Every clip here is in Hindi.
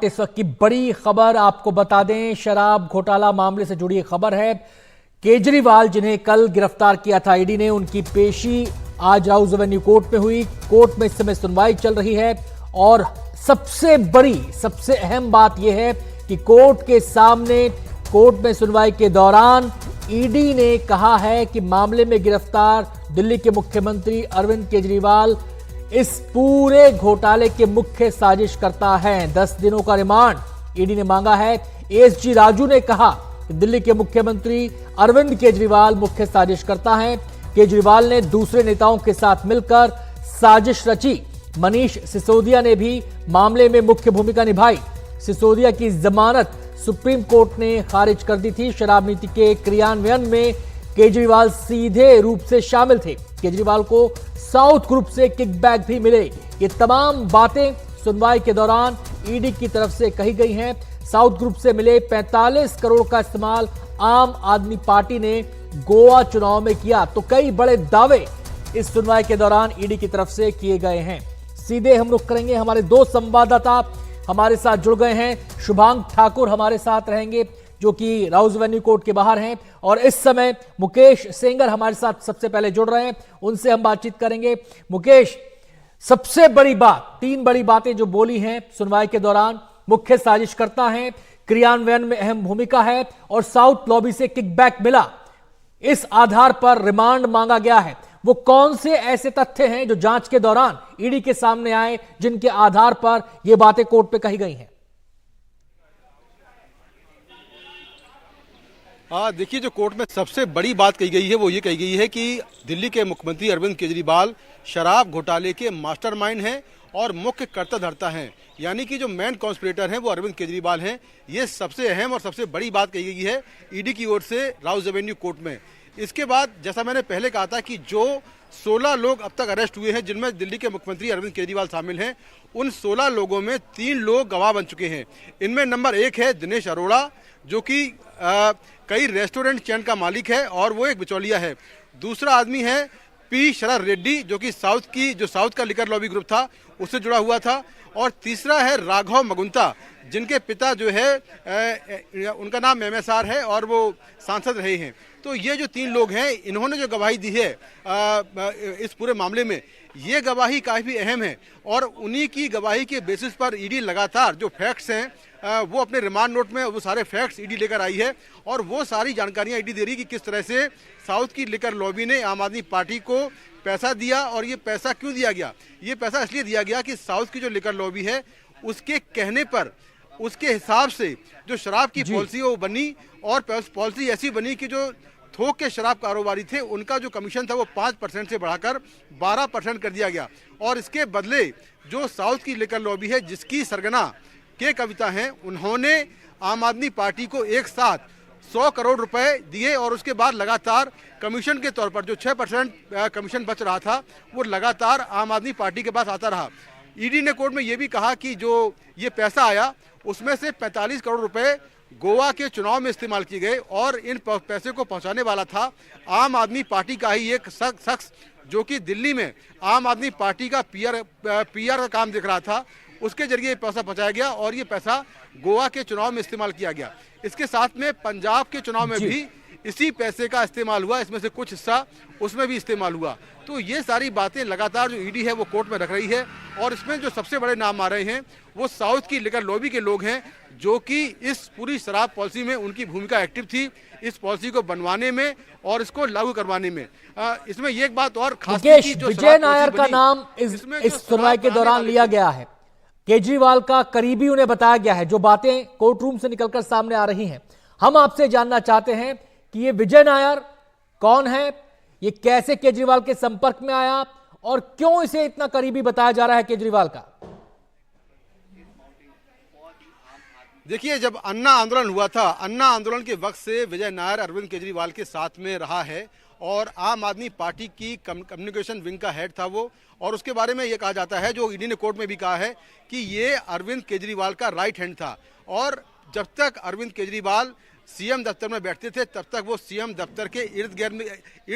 इस वक्त की बड़ी खबर आपको बता दें, शराब घोटाला मामले से जुड़ी खबर है। केजरीवाल जिन्हें कल गिरफ्तार किया था ईडी ने, उनकी पेशी आज राउज एवेन्यू कोर्ट में हुई। कोर्ट में इस समय सुनवाई चल रही है और सबसे बड़ी सबसे अहम बात यह है कि कोर्ट के सामने कोर्ट में सुनवाई के दौरान ईडी ने कहा है कि मामले में गिरफ्तार दिल्ली के मुख्यमंत्री अरविंद केजरीवाल इस पूरे घोटाले के मुख्य साजिशकर्ता हैं। 10 दिनों का रिमांड ईडी ने मांगा है। एसजी राजू ने कहा कि दिल्ली के मुख्यमंत्री अरविंद केजरीवाल मुख्य साजिशकर्ता हैं। केजरीवाल ने दूसरे नेताओं के साथ मिलकर साजिश रची। मनीष सिसोदिया ने भी मामले में मुख्य भूमिका निभाई। सिसोदिया की जमानत सुप्रीम कोर्ट ने खारिज कर दी थी। शराब नीति के क्रियान्वयन में केजरीवाल सीधे रूप से शामिल थे। केजरीवाल को साउथ ग्रुप से किकबैक भी मिले। ये तमाम बातें सुनवाई के दौरान ईडी की तरफ से कही गई हैं। साउथ ग्रुप से मिले 45 करोड़ का इस्तेमाल आम आदमी पार्टी ने गोवा चुनाव में किया। तो कई बड़े दावे इस सुनवाई के दौरान ईडी की तरफ से किए गए हैं। सीधे हम रुख करेंगे, हमारे दो संवाददाता हमारे साथ जुड़ गए हैं। शुभांग ठाकुर हमारे साथ रहेंगे जो कि राउज एवेन्यू कोर्ट के बाहर हैं, और इस समय मुकेश सेंगर हमारे साथ सबसे पहले जुड़ रहे हैं। उनसे हम बातचीत करेंगे। मुकेश, सबसे बड़ी बात, 3 बड़ी बातें जो बोली हैं सुनवाई के दौरान, मुख्य साजिशकर्ता हैं, क्रियान्वयन में अहम भूमिका है और साउथ लॉबी से किकबैक मिला, इस आधार पर रिमांड मांगा गया है। वो कौन से ऐसे तथ्य हैं जो जांच के दौरान ईडी के सामने आए जिनके आधार पर ये बातें कोर्ट पे कही गई हैं? देखिए, जो कोर्ट में सबसे बड़ी बात कही गई है वो ये कही गई है कि दिल्ली के मुख्यमंत्री अरविंद केजरीवाल शराब घोटाले के मास्टरमाइंड हैं और मुख्य कर्ताधर्ता हैं। यानी कि जो मेन कॉन्स्पिरेटर हैं वो अरविंद केजरीवाल हैं। ये सबसे अहम और सबसे बड़ी बात कही गई है ईडी की ओर से राउज एवेन्यू कोर्ट में। इसके बाद जैसा मैंने पहले कहा था कि जो 16 लोग अब तक अरेस्ट हुए हैं जिनमें दिल्ली के मुख्यमंत्री अरविंद केजरीवाल शामिल हैं, उन 16 लोगों में 3 लोग गवाह बन चुके हैं। इनमें नंबर 1 है दिनेश अरोड़ा, जो कि कई रेस्टोरेंट चेन का मालिक है और वो एक बिचौलिया है। दूसरा आदमी है पी शरद रेड्डी, जो कि साउथ का लिकर लॉबी ग्रुप था उससे जुड़ा हुआ था। और तीसरा है राघव मगुंता, जिनके पिता जो है उनका नाम MSR है और वो सांसद रहे हैं। तो ये जो 3 लोग हैं, इन्होंने जो गवाही दी है इस पूरे मामले में, ये गवाही काफ़ी अहम है और उन्हीं की गवाही के बेसिस पर ईडी लगातार जो फैक्ट्स हैं वो अपने रिमांड नोट में वो सारे फैक्ट्स ईडी लेकर आई है और वो सारी जानकारियां ईडी दे रही कि किस तरह से साउथ की लिकर लॉबी ने आम आदमी पार्टी को पैसा दिया और ये पैसा क्यों दिया गया। ये पैसा इसलिए दिया गया कि साउथ की जो लिकर लॉबी है उसके कहने पर, उसके हिसाब से जो शराब की पॉलिसी वो बनी और पॉलिसी ऐसी बनी कि जो थोक के शराब कारोबारी थे उनका जो कमीशन था वो 5% से बढ़ाकर 12% कर दिया गया। और इसके बदले जो साउथ की लिकर लॉबी है जिसकी सरगना के कविता हैं, उन्होंने आम आदमी पार्टी को एक साथ 100 करोड़ रुपए दिए और उसके बाद लगातार कमीशन के तौर पर जो 6% कमीशन बच रहा था वो लगातार आम आदमी पार्टी के पास आता रहा। ईडी ने कोर्ट में ये भी कहा कि जो ये पैसा आया उसमें से 45 करोड़ रुपए गोवा के चुनाव में इस्तेमाल किए गए और इन पैसे को पहुंचाने वाला था आम आदमी पार्टी का ही एक शख्स जो कि दिल्ली में आम आदमी पार्टी का पीआर का काम दिख रहा था। उसके जरिए पैसा पहुंचाया गया और ये पैसा गोवा के चुनाव में इस्तेमाल किया गया। इसके साथ में पंजाब के चुनाव में भी इसी पैसे का इस्तेमाल हुआ, इसमें से कुछ हिस्सा उसमें भी इस्तेमाल हुआ। तो ये सारी बातें लगातार जो ईडी है वो कोर्ट में रख रही है और इसमें जो सबसे बड़े नाम आ रहे हैं वो साउथ की लिकर लॉबी के लोग हैं जो कि इस पूरी शराब पॉलिसी में उनकी भूमिका एक्टिव थी, इस पॉलिसी को बनवाने में और इसको लागू करवाने में। इसमें ये एक बात और खास थी कि जो विजय नायर का नाम इस सुनवाई के दौरान लिया गया है। केजरीवाल का करीबी उन्हें बताया गया है। जो बातें कोर्ट रूम से निकलकर सामने आ रही हैं, हम आपसे जानना चाहते हैं कि ये विजय नायर कौन है, ये कैसे केजरीवाल के संपर्क में आया और क्यों इसे इतना करीबी बताया जा रहा है केजरीवाल का? देखिए, जब अन्ना आंदोलन हुआ था, अन्ना आंदोलन के वक्त से विजय नायर अरविंद केजरीवाल के साथ में रहा है और आम आदमी पार्टी की कम्युनिकेशन विंग का हेड था वो। और उसके बारे में ये कहा जाता है, जो ईडी ने कोर्ट में भी कहा है, कि ये अरविंद केजरीवाल का राइट हैंड था और जब तक अरविंद केजरीवाल सीएम दफ्तर में बैठते थे तब तक वो सीएम दफ्तर के इर्द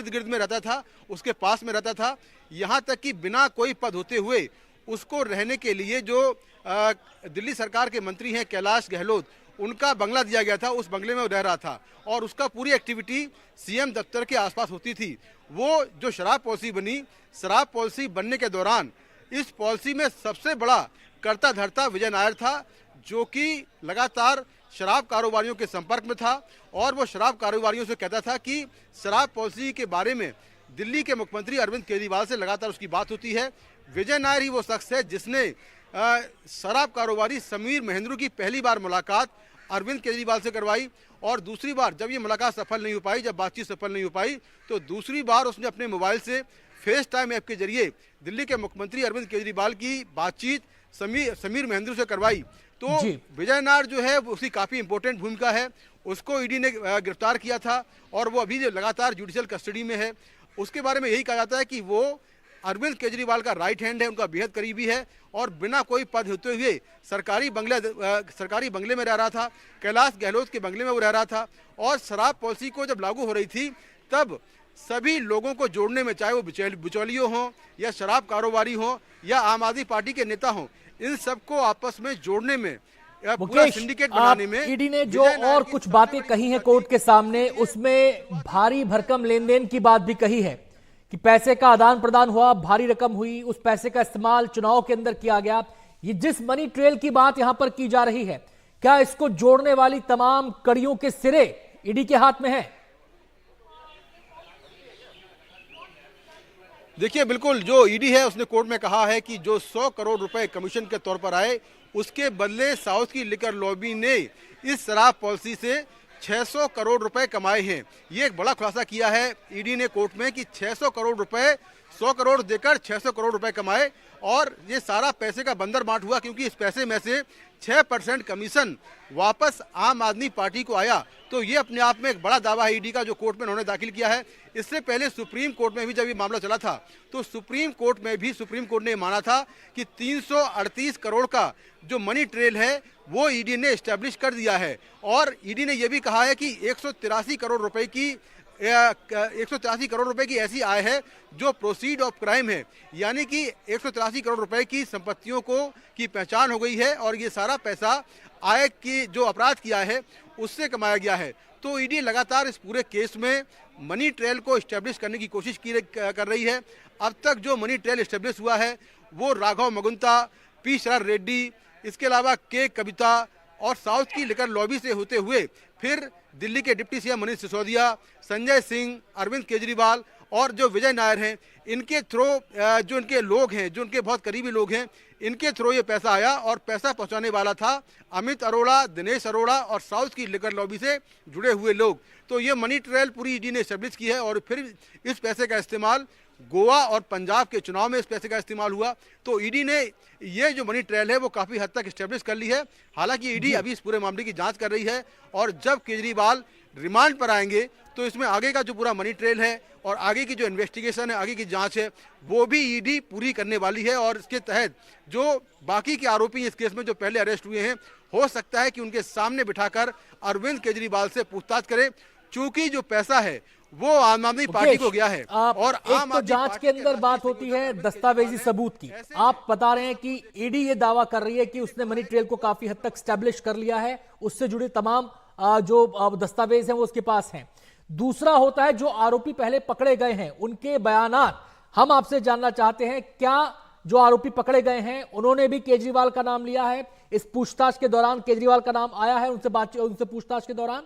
गिर्द में रहता था, उसके पास में रहता था। यहाँ तक कि बिना कोई पद होते हुए उसको रहने के लिए जो दिल्ली सरकार के मंत्री हैं कैलाश गहलोत, उनका बंगला दिया गया था, उस बंगले में वो रह रहा था और उसका पूरी एक्टिविटी सीएम दफ्तर के आसपास होती थी। वो जो शराब पॉलिसी बनी, शराब पॉलिसी बनने के दौरान इस पॉलिसी में सबसे बड़ा कर्ता धर्ता विजय नायर था, जो कि लगातार शराब कारोबारियों के संपर्क में था और वो शराब कारोबारियों से कहता था कि शराब पॉलिसी के बारे में दिल्ली के मुख्यमंत्री अरविंद केजरीवाल से लगातार उसकी बात होती है। विजय नायर ही वो शख्स है जिसने शराब कारोबारी समीर महेंद्रू की पहली बार मुलाकात अरविंद केजरीवाल से करवाई और दूसरी बार जब ये मुलाकात सफल नहीं हो पाई, जब बातचीत सफल नहीं हो पाई, तो दूसरी बार उसने अपने मोबाइल से फेस टाइम ऐप के जरिए दिल्ली के मुख्यमंत्री अरविंद केजरीवाल की बातचीत समीर महेंद्रू से करवाई। तो विजय नायर जो है उसकी काफ़ी इंपॉर्टेंट भूमिका है, उसको ईडी ने गिरफ्तार किया था और वो अभी लगातार जुडिशियल कस्टडी में है। उसके बारे में यही कहा जाता है कि वो अरविंद केजरीवाल का राइट हैंड है, उनका बेहद करीबी है और बिना कोई पद होते हुए सरकारी बंगले में रह रहा था, कैलाश गहलोत के बंगले में वो रह रहा था। और शराब पॉलिसी को जब लागू हो रही थी तब सभी लोगों को जोड़ने में, चाहे वो बिचौलियों हों या शराब कारोबारी हों या आम आदमी पार्टी के नेता हों, इन सबको आपस में जोड़ने में, पूरा सिंडिकेट बनाने में ईडी ने जो और कुछ बातें कही हैं कोर्ट के सामने, उसमें भारी भरकम लेन देन की बात भी कही है कि पैसे का आदान प्रदान हुआ, भारी रकम हुई, उस पैसे का इस्तेमाल चुनाव के अंदर किया गया। ये जिस मनी ट्रेल की बात यहां पर की जा रही है, क्या इसको जोड़ने वाली तमाम कड़ियों के सिरे ईडी के हाथ में है? देखिए, बिल्कुल जो ईडी है उसने कोर्ट में कहा है कि जो 100 करोड़ रुपए कमीशन के तौर पर आए, उसके बदले साउथ की लिकर लॉबी ने इस शराब पॉलिसी से 600 करोड़ रुपए कमाए हैं। ये एक बड़ा खुलासा किया है ईडी ने कोर्ट में कि 600 करोड़ रुपए, 100 करोड़ देकर 600 करोड़ रुपए कमाए और ये सारा पैसे का बंदर बांट हुआ क्योंकि इस पैसे में से 6% कमीशन वापस आम आदमी पार्टी को आया। तो ये अपने आप में एक बड़ा दावा है ईडी का जो कोर्ट में उन्होंने दाखिल किया है। इससे पहले सुप्रीम कोर्ट में भी जब ये मामला चला था तो सुप्रीम कोर्ट ने माना था कि 338 करोड़ का जो मनी ट्रेल है वो ईडी ने एस्टेब्लिश कर दिया है और ईडी ने यह भी कहा है कि 183 करोड़ रुपए की ऐसी आय है जो प्रोसीड ऑफ क्राइम है, यानी कि 183 करोड़ रुपए की संपत्तियों की पहचान हो गई है और ये सारा पैसा आय की जो अपराध किया है उससे कमाया गया है। तो ईडी लगातार इस पूरे केस में मनी ट्रेल को एस्टेब्लिश करने की कोशिश कर रही है। अब तक जो मनी ट्रेल एस्टेब्लिश हुआ है वो राघव मगुंता, पी शरद रेड्डी, इसके अलावा के कविता और साउथ की लिकर लॉबी से होते हुए फिर दिल्ली के डिप्टी सीएम मनीष सिसोदिया, संजय सिंह, अरविंद केजरीवाल और जो विजय नायर हैं, इनके थ्रू जो इनके लोग हैं, जो इनके बहुत करीबी लोग हैं, इनके थ्रू ये पैसा आया और पैसा पहुंचाने वाला था अमित अरोड़ा, दिनेश अरोड़ा और साउथ की लिकर लॉबी से जुड़े हुए लोग। तो ये मनी ट्रेल पूरी ईडी ने एस्टेब्लिश की है और फिर इस पैसे का इस्तेमाल गोवा और पंजाब के चुनाव में इस पैसे का इस्तेमाल हुआ। तो ईडी ने ये जो मनी ट्रेल है वो काफ़ी हद तक एस्टेब्लिश कर ली है। हालांकि ईडी अभी इस पूरे मामले की जांच कर रही है और जब केजरीवाल रिमांड पर आएंगे तो इसमें आगे का जो पूरा मनी ट्रेल है और आगे की जो इन्वेस्टिगेशन है, आगे की जांच है, वो भी ईडी पूरी करने वाली है और इसके तहत जो बाकी के आरोपी इस केस में जो पहले अरेस्ट हुए हैं, हो सकता है कि उनके सामने बिठाकर अरविंद केजरीवाल से पूछताछ करें, चूंकि जो पैसा है वो आम आदमी पार्टी को गया है। और एक तो जांच के अंदर बात होती है दस्तावेजी सबूत की। आप बता रहे हैं कि ईडी ये दावा कर रही है कि उसने मनी ट्रेल को काफी हद तक स्टैब्लिश कर लिया है, उससे जुड़े तमाम जो दस्तावेज हैं वो उसके पास हैं। दूसरा होता है जो आरोपी पहले पकड़े गए हैं उनके बयानात। हम आपसे जानना चाहते हैं, क्या जो आरोपी पकड़े गए हैं उन्होंने भी केजरीवाल का नाम लिया है? इस पूछताछ के दौरान केजरीवाल का नाम आया है उनसे पूछताछ के दौरान?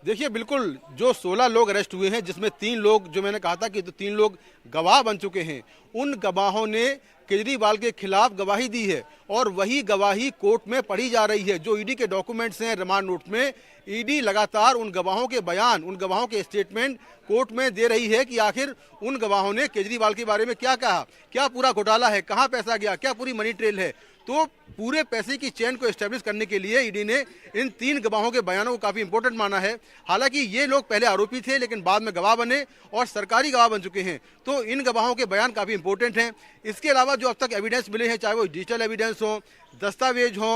देखिए, बिल्कुल जो 16 लोग अरेस्ट हुए हैं, जिसमें 3 लोग, जो मैंने कहा था कि 3 लोग गवाह बन चुके हैं, उन गवाहों ने केजरीवाल के खिलाफ गवाही दी है और वही गवाही कोर्ट में पढ़ी जा रही है। जो ईडी के डॉक्यूमेंट्स हैं रिमांड नोट में, ईडी लगातार उन गवाहों के बयान, उन गवाहों के स्टेटमेंट कोर्ट में दे रही है कि आखिर उन गवाहों ने केजरीवाल के बारे में क्या कहा, क्या पूरा घोटाला है, कहाँ पैसा गया, क्या पूरी मनी ट्रेल है। तो पूरे पैसे की चेन को एस्टेब्लिश करने के लिए ईडी ने इन 3 गवाहों के बयानों को काफी इंपॉर्टेंट माना है। हालांकि ये लोग पहले आरोपी थे लेकिन बाद में गवाह बने और सरकारी गवाह बन चुके हैं, तो इन गवाहों के बयान काफी इंपॉर्टेंट हैं। इसके अलावा जो अब तक एविडेंस मिले हैं, चाहे वो डिजिटल एविडेंस हो, दस्तावेज हो,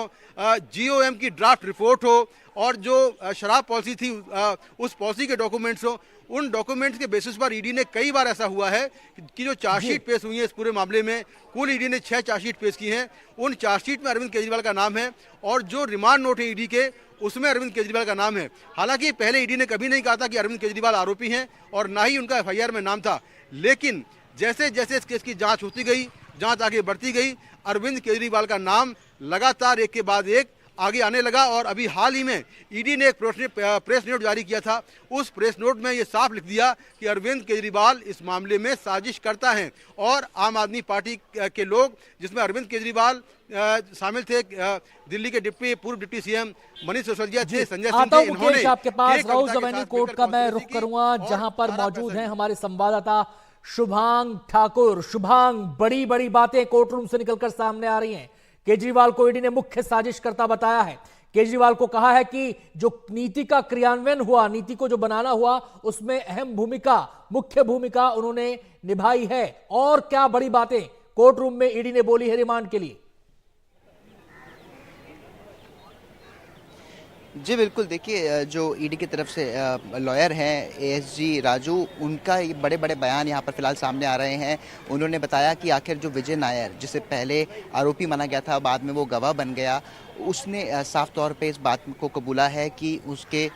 GOM की ड्राफ्ट रिपोर्ट हो, और जो शराब पॉलिसी थी उस पॉलिसी के डॉक्यूमेंट्स हो, उन डॉक्यूमेंट्स के बेसिस पर ईडी ने कई बार ऐसा हुआ है कि जो चार्जशीट पेश हुई है इस पूरे मामले में, कुल ईडी ने 6 चार्जशीट पेश की हैं। उन चार्जशीट में अरविंद केजरीवाल का नाम है और जो रिमांड नोट है ईडी के उसमें अरविंद केजरीवाल का नाम है। हालांकि पहले ईडी ने कभी नहीं कहा था कि अरविंद केजरीवाल आरोपी हैं और ना ही उनका FIR में नाम था, लेकिन जैसे जैसे इस केस की जांच होती गई, जांच आगे बढ़ती गई, अरविंद केजरीवाल का नाम लगातार एक के बाद एक आगे आने लगा। और अभी हाल ही में ईडी ने एक प्रेस नोट जारी किया था। उस प्रेस नोट में ये साफ लिख दिया कि अरविंद केजरीवाल इस मामले में साजिश करता है और आम आदमी पार्टी के लोग, जिसमें अरविंद केजरीवाल शामिल थे, दिल्ली के पूर्व डिप्टी CM मनीष सिसोदिया थे, संजय सिंह थे, इन्होंने आपके पास राउज एवेन्यू कोर्ट का मैं रुख करूंगा, जहां पर मौजूद हैं हमारे संवाददाता शुभांग ठाकुर। शुभांग, बड़ी बड़ी बातें कोर्ट रूम से निकलकर सामने आ रही हैं। केजरीवाल को ईडी ने मुख्य साजिशकर्ता बताया है। केजरीवाल को कहा है कि जो नीति का क्रियान्वयन हुआ, नीति को जो बनाना हुआ, उसमें अहम भूमिका, मुख्य भूमिका उन्होंने निभाई है। और क्या बड़ी बातें कोर्ट रूम में ईडी ने बोली है रिमांड के लिए? जी बिल्कुल, देखिए जो ईडी की तरफ से लॉयर हैं ASG राजू, उनका ये बड़े बड़े बयान यहाँ पर फिलहाल सामने आ रहे हैं। उन्होंने बताया कि आखिर जो विजय नायर, जिसे पहले आरोपी माना गया था, बाद में वो गवाह बन गया, उसने साफ तौर पे इस बात को कबूला है कि उसके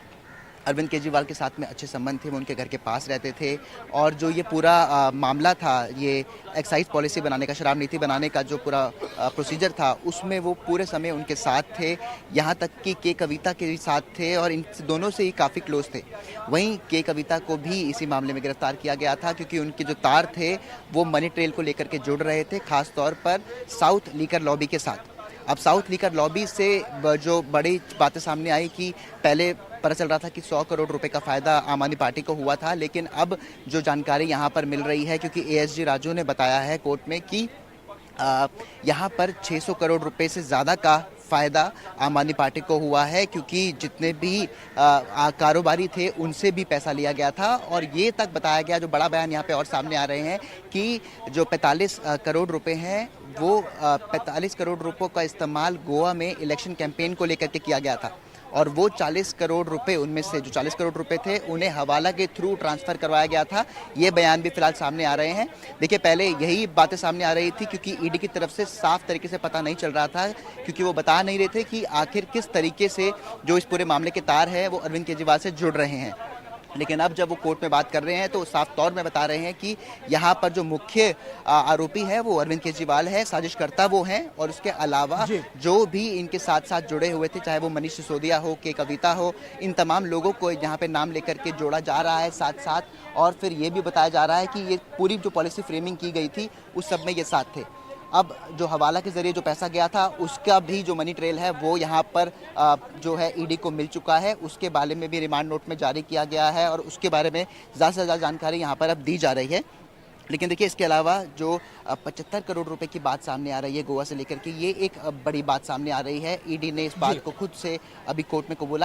अरविंद केजरीवाल के साथ में अच्छे संबंध थे, वो उनके घर के पास रहते थे। और जो ये पूरा मामला था, ये एक्साइज पॉलिसी बनाने का, शराब नीति बनाने का जो पूरा प्रोसीजर था, उसमें वो पूरे समय उनके साथ थे। यहाँ तक कि के कविता के भी साथ थे और इन दोनों से ही काफ़ी क्लोज थे। वहीं के कविता को भी इसी मामले में गिरफ्तार किया गया था, क्योंकि उनके जो तार थे वो मनी ट्रेल को लेकर के जुड़ रहे थे, खास तौर पर साउथ लीकर लॉबी के साथ। अब साउथ लीकर लॉबी से जो बड़ी बातें सामने आई कि पहले पता चल रहा था कि 100 करोड़ रुपए का फ़ायदा आम आदमी पार्टी को हुआ था, लेकिन अब जो जानकारी यहाँ पर मिल रही है, क्योंकि ASG राजू ने बताया है कोर्ट में कि यहाँ पर 600 करोड़ रुपए से ज़्यादा का फ़ायदा आम आदमी पार्टी को हुआ है, क्योंकि जितने भी कारोबारी थे उनसे भी पैसा लिया गया था। और ये तक बताया गया, जो बड़ा बयान यहाँ पे और सामने आ रहे हैं, कि जो 45 करोड़ रुपए हैं, वो 45 करोड़ रुपयों का इस्तेमाल गोवा में इलेक्शन कैंपेन को लेकर के किया गया था। और वो 40 करोड़ रुपए, उनमें से जो 40 करोड़ रुपए थे, उन्हें हवाला के थ्रू ट्रांसफ़र करवाया गया था। ये बयान भी फिलहाल सामने आ रहे हैं। देखिए, पहले यही बातें सामने आ रही थी, क्योंकि ईडी की तरफ से साफ तरीके से पता नहीं चल रहा था, क्योंकि वो बता नहीं रहे थे कि आखिर किस तरीके से जो इस पूरे मामले के तार हैं वो अरविंद केजरीवाल से जुड़ रहे हैं। लेकिन अब जब वो कोर्ट में बात कर रहे हैं तो साफ तौर में बता रहे हैं कि यहाँ पर जो मुख्य आरोपी है वो अरविंद केजरीवाल है, साजिशकर्ता वो हैं, और उसके अलावा जो भी इनके साथ साथ जुड़े हुए थे, चाहे वो मनीष सिसोदिया हो, के कविता हो, इन तमाम लोगों को यहाँ पे नाम लेकर के जोड़ा जा रहा है साथ साथ। और फिर ये भी बताया जा रहा है कि ये पूरी जो पॉलिसी फ्रेमिंग की गई थी उस सब में ये साथ थे। अब जो हवाला के ज़रिए जो पैसा गया था, उसका भी जो मनी ट्रेल है वो यहाँ पर जो है ईडी को मिल चुका है। उसके बारे में भी रिमांड नोट में जारी किया गया है और उसके बारे में ज़्यादा से ज़्यादा जानकारी यहाँ पर अब दी जा रही है। लेकिन देखिए, इसके अलावा जो 75 करोड़ रुपए की बात सामने आ रही है गोवा से लेकर के, ये एक बड़ी बात सामने आ रही है। ईडी ने इस बात को खुद से अभी कोर्ट में कबूला।